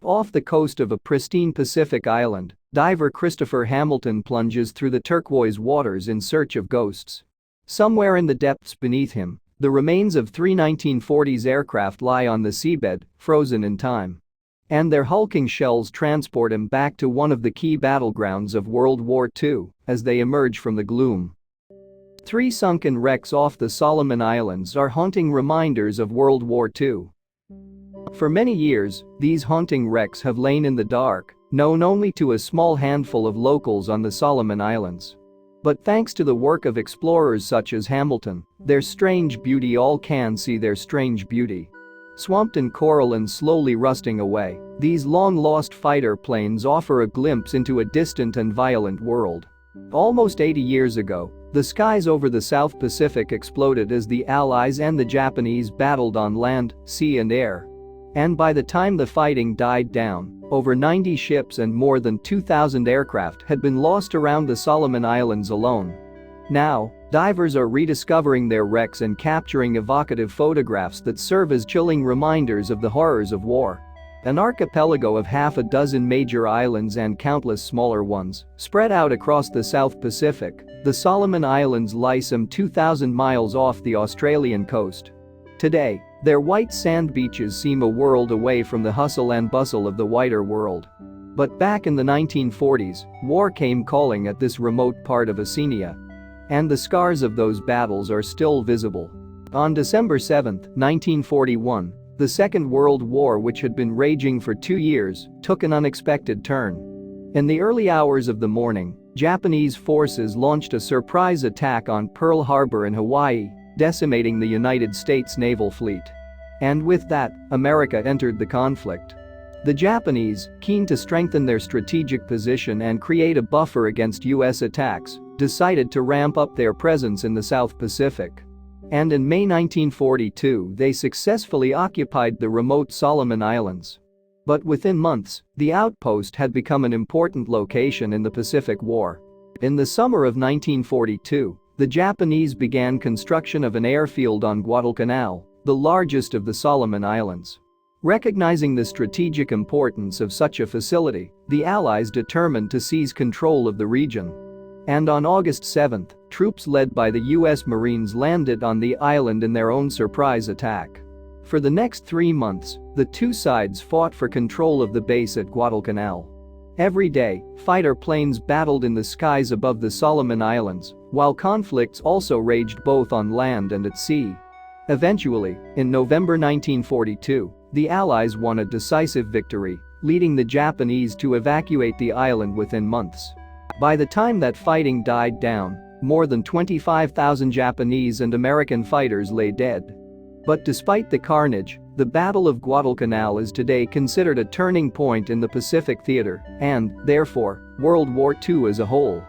Off the coast of a pristine Pacific island, diver Christopher Hamilton plunges through the turquoise waters in search of ghosts. Somewhere in the depths beneath him, the remains of three 1940s aircraft lie on the seabed, frozen in time. And their hulking shells transport him back to one of the key battlegrounds of World War II as they emerge from the gloom. Three sunken wrecks off the Solomon Islands are haunting reminders of World War II. For many years, these haunting wrecks have lain in the dark, known only to a small handful of locals on the Solomon Islands. But thanks to the work of explorers such as Hamilton, their strange beauty all can see their strange beauty. Swamped in coral and slowly rusting away, these long-lost fighter planes offer a glimpse into a distant and violent world. Almost 80 years ago, the skies over the South Pacific exploded as the Allies and the Japanese battled on land, sea and air. And by the time the fighting died down, over 90 ships and more than 2,000 aircraft had been lost around the Solomon Islands alone. Now, divers are rediscovering their wrecks and capturing evocative photographs that serve as chilling reminders of the horrors of war. An archipelago of half a dozen major islands and countless smaller ones, spread out across the South Pacific, the Solomon Islands lie some 2,000 miles off the Australian coast. Today, their white sand beaches seem a world away from the hustle and bustle of the wider world. But back in the 1940s, war came calling at this remote part of Oceania. And the scars of those battles are still visible. On December 7, 1941, the Second World War, which had been raging for 2 years, took an unexpected turn. In the early hours of the morning, Japanese forces launched a surprise attack on Pearl Harbor in Hawaii, decimating the United States naval fleet. And with that, America entered the conflict. The Japanese, keen to strengthen their strategic position and create a buffer against US attacks, decided to ramp up their presence in the South Pacific. And in May 1942 they successfully occupied the remote Solomon Islands. But within months, the outpost had become an important location in the Pacific War. In the summer of 1942, the Japanese began construction of an airfield on Guadalcanal, the largest of the Solomon Islands. Recognizing the strategic importance of such a facility, the Allies determined to seize control of the region. And on August 7, troops led by the US Marines landed on the island in their own surprise attack. For the next 3 months, the two sides fought for control of the base at Guadalcanal. Every day, fighter planes battled in the skies above the Solomon Islands, while conflicts also raged both on land and at sea. Eventually, in November 1942, the Allies won a decisive victory, leading the Japanese to evacuate the island within months. By the time that fighting died down, more than 25,000 Japanese and American fighters lay dead. But despite the carnage, the Battle of Guadalcanal is today considered a turning point in the Pacific theater and, therefore, World War II as a whole.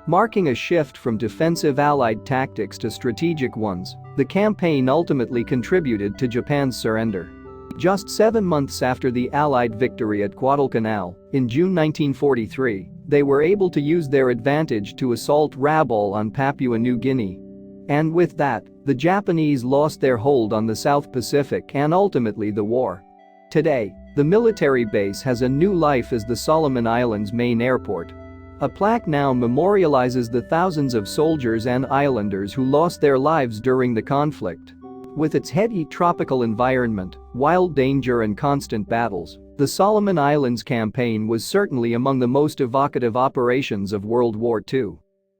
Marking a shift from defensive Allied tactics to strategic ones, the campaign ultimately contributed to Japan's surrender. Just 7 months after the Allied victory at Guadalcanal, in June 1943, they were able to use their advantage to assault Rabaul on Papua New Guinea. And with that, the Japanese lost their hold on the South Pacific and ultimately the war. Today, the military base has a new life as the Solomon Islands main airport. A plaque now memorializes the thousands of soldiers and islanders who lost their lives during the conflict. With its heady tropical environment, wild danger and constant battles, the Solomon Islands campaign was certainly among the most evocative operations of World War II.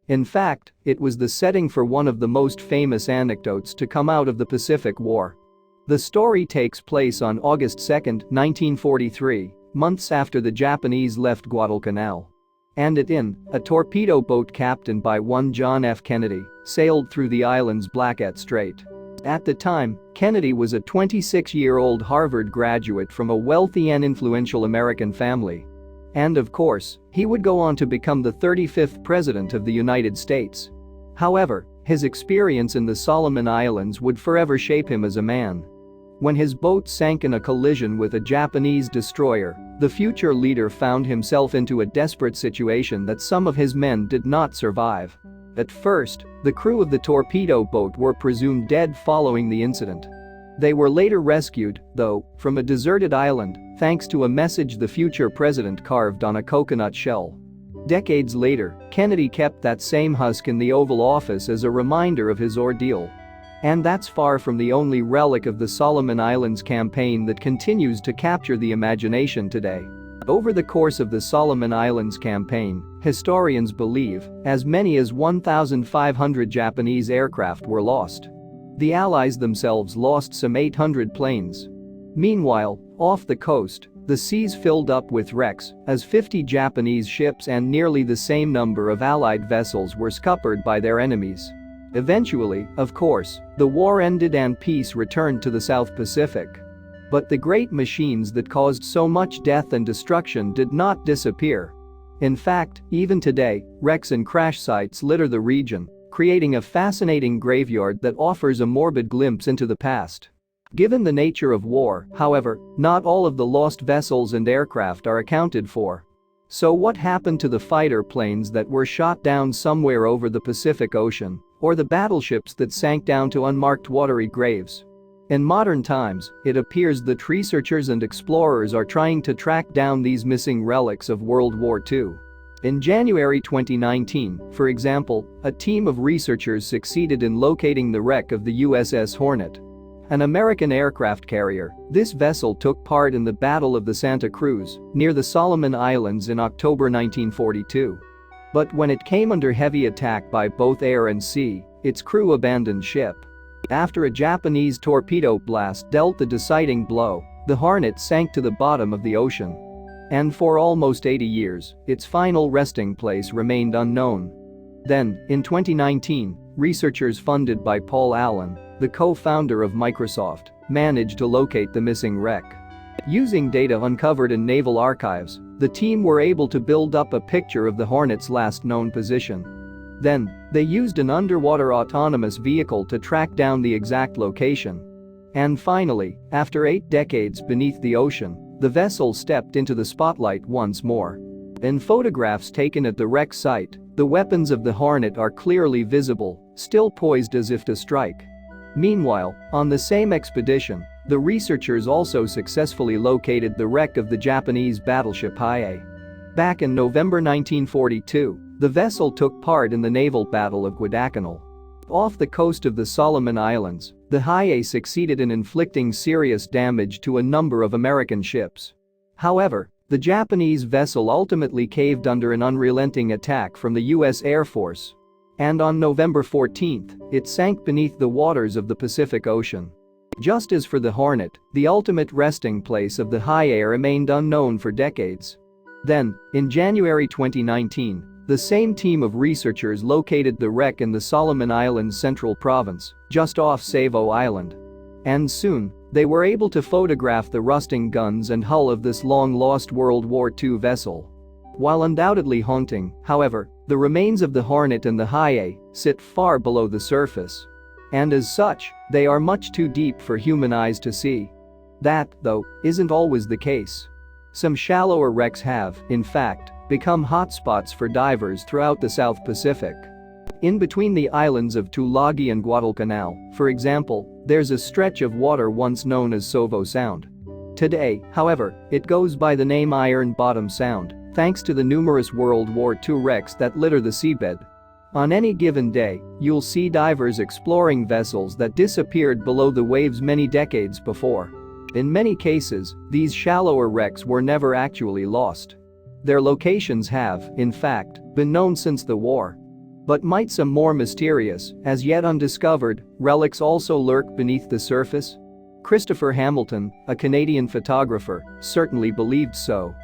In fact, it was the setting for one of the most famous anecdotes to come out of the Pacific War. The story takes place on August 2, 1943, months after the Japanese left Guadalcanal. And a torpedo boat captained by one John F. Kennedy, sailed through the island's Blackett Strait. At the time, Kennedy was a 26-year-old Harvard graduate from a wealthy and influential American family. And of course, he would go on to become the 35th President of the United States. However, his experience in the Solomon Islands would forever shape him as a man. When his boat sank in a collision with a Japanese destroyer, the future leader found himself into a desperate situation that some of his men did not survive. At first, the crew of the torpedo boat were presumed dead following the incident. They were later rescued, though, from a deserted island, thanks to a message the future president carved on a coconut shell. Decades later, Kennedy kept that same husk in the Oval Office as a reminder of his ordeal. And that's far from the only relic of the Solomon Islands campaign that continues to capture the imagination today. Over the course of the Solomon Islands campaign, historians believe as many as 1,500 Japanese aircraft were lost. The Allies themselves lost some 800 planes. Meanwhile, off the coast, the seas filled up with wrecks as 50 Japanese ships and nearly the same number of Allied vessels were scuppered by their enemies. Eventually, of course, the war ended and peace returned to the South Pacific. But the great machines that caused so much death and destruction did not disappear. In fact, even today, wrecks and crash sites litter the region, creating a fascinating graveyard that offers a morbid glimpse into the past. Given the nature of war, however, not all of the lost vessels and aircraft are accounted for. So what happened to the fighter planes that were shot down somewhere over the Pacific Ocean, or the battleships that sank down to unmarked watery graves? In modern times, it appears that researchers and explorers are trying to track down these missing relics of World War II. In January 2019, for example, a team of researchers succeeded in locating the wreck of the USS Hornet. An American aircraft carrier, this vessel took part in the Battle of the Santa Cruz, near the Solomon Islands in October 1942. But when it came under heavy attack by both air and sea, its crew abandoned ship. After a Japanese torpedo blast dealt the deciding blow, the Hornet sank to the bottom of the ocean. And for almost 80 years, its final resting place remained unknown. Then, in 2019, researchers funded by Paul Allen, the co-founder of Microsoft, managed to locate the missing wreck. Using data uncovered in naval archives, the team were able to build up a picture of the Hornet's last known position. Then, they used an underwater autonomous vehicle to track down the exact location. And finally, after 8 decades beneath the ocean, the vessel stepped into the spotlight once more. In photographs taken at the wreck site, the weapons of the Hornet are clearly visible, still poised as if to strike. Meanwhile, on the same expedition, the researchers also successfully located the wreck of the Japanese battleship Hiei. Back in November 1942, the vessel took part in the naval battle of Guadalcanal. Off the coast of the Solomon Islands, the Hiei succeeded in inflicting serious damage to a number of American ships. However, the Japanese vessel ultimately caved under an unrelenting attack from the U.S. Air Force. And on November 14, it sank beneath the waters of the Pacific Ocean. Just as for the Hornet, the ultimate resting place of the Hiei remained unknown for decades. Then, in January 2019, the same team of researchers located the wreck in the Solomon Islands Central Province, just off Savo Island. And soon, they were able to photograph the rusting guns and hull of this long-lost World War II vessel. While undoubtedly haunting, however, the remains of the Hornet and the Hiei sit far below the surface. And as such, they are much too deep for human eyes to see. That, though, isn't always the case. Some shallower wrecks have, in fact, become hotspots for divers throughout the South Pacific. In between the islands of Tulagi and Guadalcanal, for example, there's a stretch of water once known as Sovo Sound. Today, however, it goes by the name Iron Bottom Sound, thanks to the numerous World War II wrecks that litter the seabed. On any given day, you'll see divers exploring vessels that disappeared below the waves many decades before. In many cases, these shallower wrecks were never actually lost. Their locations have, in fact, been known since the war. But might some more mysterious, as yet undiscovered, relics also lurk beneath the surface? Christopher Hamilton, a Canadian photographer, certainly believed so.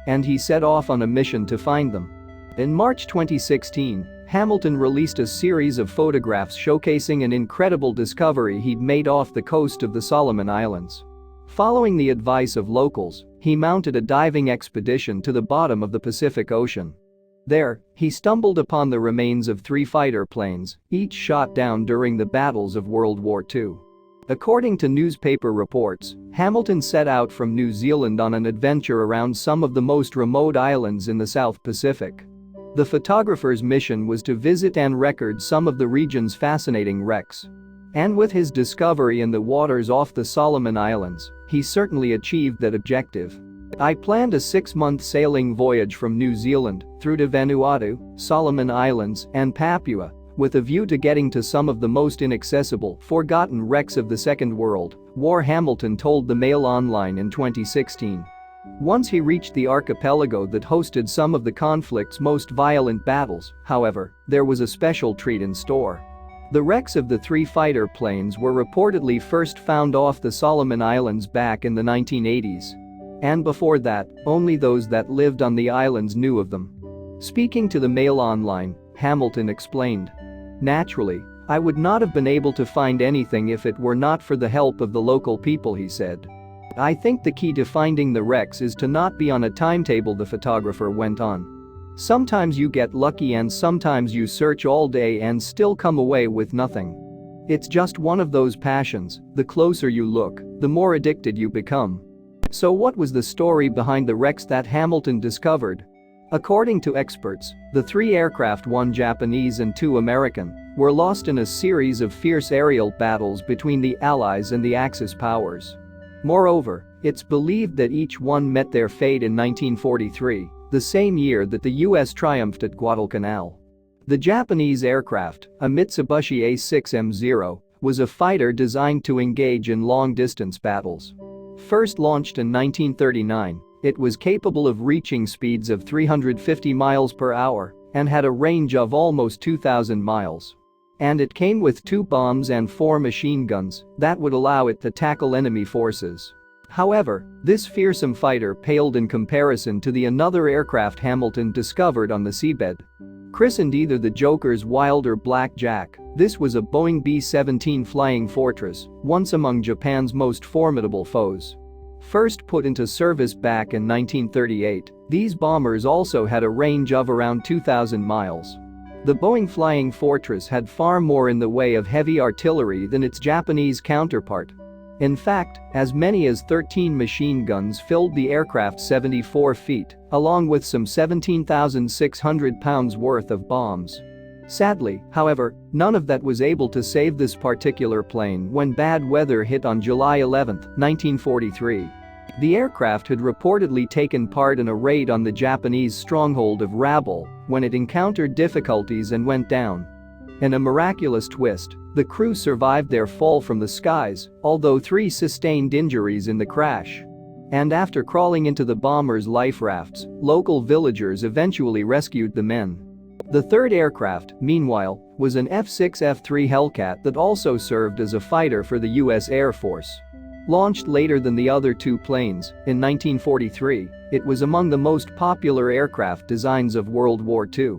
And he set off on a mission to find them. In March 2016, Hamilton released a series of photographs showcasing an incredible discovery he'd made off the coast of the Solomon Islands. Following the advice of locals, he mounted a diving expedition to the bottom of the Pacific Ocean. There, he stumbled upon the remains of 3 fighter planes, each shot down during the battles of World War II. According to newspaper reports, Hamilton set out from New Zealand on an adventure around some of the most remote islands in the South Pacific. The photographer's mission was to visit and record some of the region's fascinating wrecks. And with his discovery in the waters off the Solomon Islands, he certainly achieved that objective. I planned a 6-month sailing voyage from New Zealand through to Vanuatu, Solomon Islands, and Papua, with a view to getting to some of the most inaccessible, forgotten wrecks of the Second World War, Hamilton told the Mail Online in 2016. Once he reached the archipelago that hosted some of the conflict's most violent battles, however, there was a special treat in store. The wrecks of the 3 fighter planes were reportedly first found off the Solomon Islands back in the 1980s. And before that, only those that lived on the islands knew of them. Speaking to the Mail Online, Hamilton explained, "Naturally, I would not have been able to find anything if it were not for the help of the local people," he said. "I think the key to finding the wrecks is to not be on a timetable," the photographer went on. "Sometimes you get lucky and sometimes you search all day and still come away with nothing. It's just one of those passions, the closer you look, the more addicted you become." So what was the story behind the wrecks that Hamilton discovered? According to experts, the 3 aircraft, 1 Japanese and 2 American, were lost in a series of fierce aerial battles between the Allies and the Axis powers. Moreover, it's believed that each one met their fate in 1943, the same year that the US triumphed at Guadalcanal. The Japanese aircraft, a Mitsubishi A6M0, was a fighter designed to engage in long-distance battles. First launched in 1939, it was capable of reaching speeds of 350 miles per hour and had a range of almost 2,000 miles. And it came with 2 bombs and 4 machine guns that would allow it to tackle enemy forces. However, this fearsome fighter paled in comparison to the another aircraft Hamilton discovered on the seabed. Christened either the Joker's Wild or Black Jack, this was a Boeing B-17 Flying Fortress, once among Japan's most formidable foes. First put into service back in 1938, these bombers also had a range of around 2,000 miles. The Boeing Flying Fortress had far more in the way of heavy artillery than its Japanese counterpart. In fact, as many as 13 machine guns filled the aircraft's 74 feet, along with some 17,600 pounds worth of bombs. Sadly, however, none of that was able to save this particular plane when bad weather hit on July 11, 1943. The aircraft had reportedly taken part in a raid on the Japanese stronghold of Rabaul when it encountered difficulties and went down. In a miraculous twist, the crew survived their fall from the skies, although 3 sustained injuries in the crash. And after crawling into the bombers' life rafts, local villagers eventually rescued the men. The third aircraft, meanwhile, was an F-6F-3 Hellcat that also served as a fighter for the US Air Force. Launched later than the other 2 planes, in 1943, it was among the most popular aircraft designs of World War II.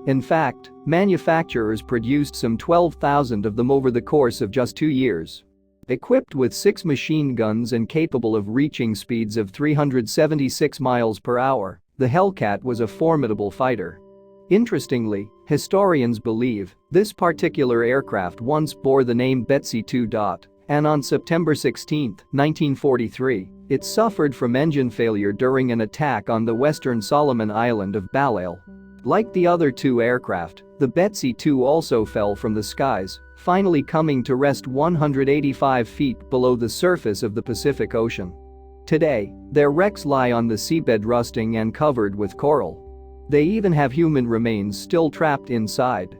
In fact, manufacturers produced some 12,000 of them over the course of just 2 years. Equipped with 6 machine guns and capable of reaching speeds of 376 miles per hour, the Hellcat was a formidable fighter. Interestingly, historians believe this particular aircraft once bore the name Betsy II. And on September 16, 1943, it suffered from engine failure during an attack on the western Solomon island of Balhail. Like the other 2 aircraft, the Betsy II also fell from the skies, finally coming to rest 185 feet below the surface of the Pacific Ocean. Today, their wrecks lie on the seabed rusting and covered with coral. They even have human remains still trapped inside.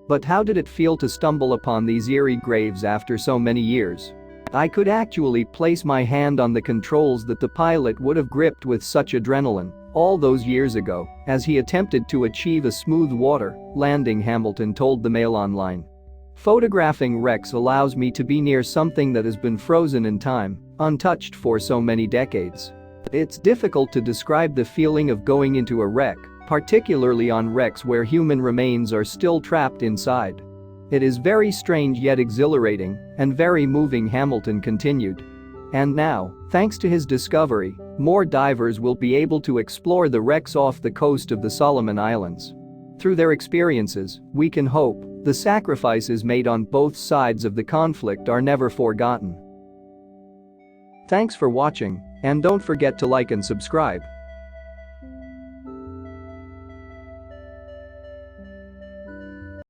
But how did it feel to stumble upon these eerie graves after so many years? I could actually place my hand on the controls that the pilot would have gripped with such adrenaline all those years ago as he attempted to achieve a smooth water landing, Hamilton told the Mail Online. Photographing wrecks allows me to be near something that has been frozen in time, untouched for so many decades. It's difficult to describe the feeling of going into a wreck, particularly on wrecks where human remains are still trapped inside. It is very strange yet exhilarating and very moving, Hamilton continued. And now, thanks to his discovery, more divers will be able to explore the wrecks off the coast of the Solomon Islands. Through their experiences, we can hope the sacrifices made on both sides of the conflict are never forgotten. Thanks for watching, and don't forget to like and subscribe.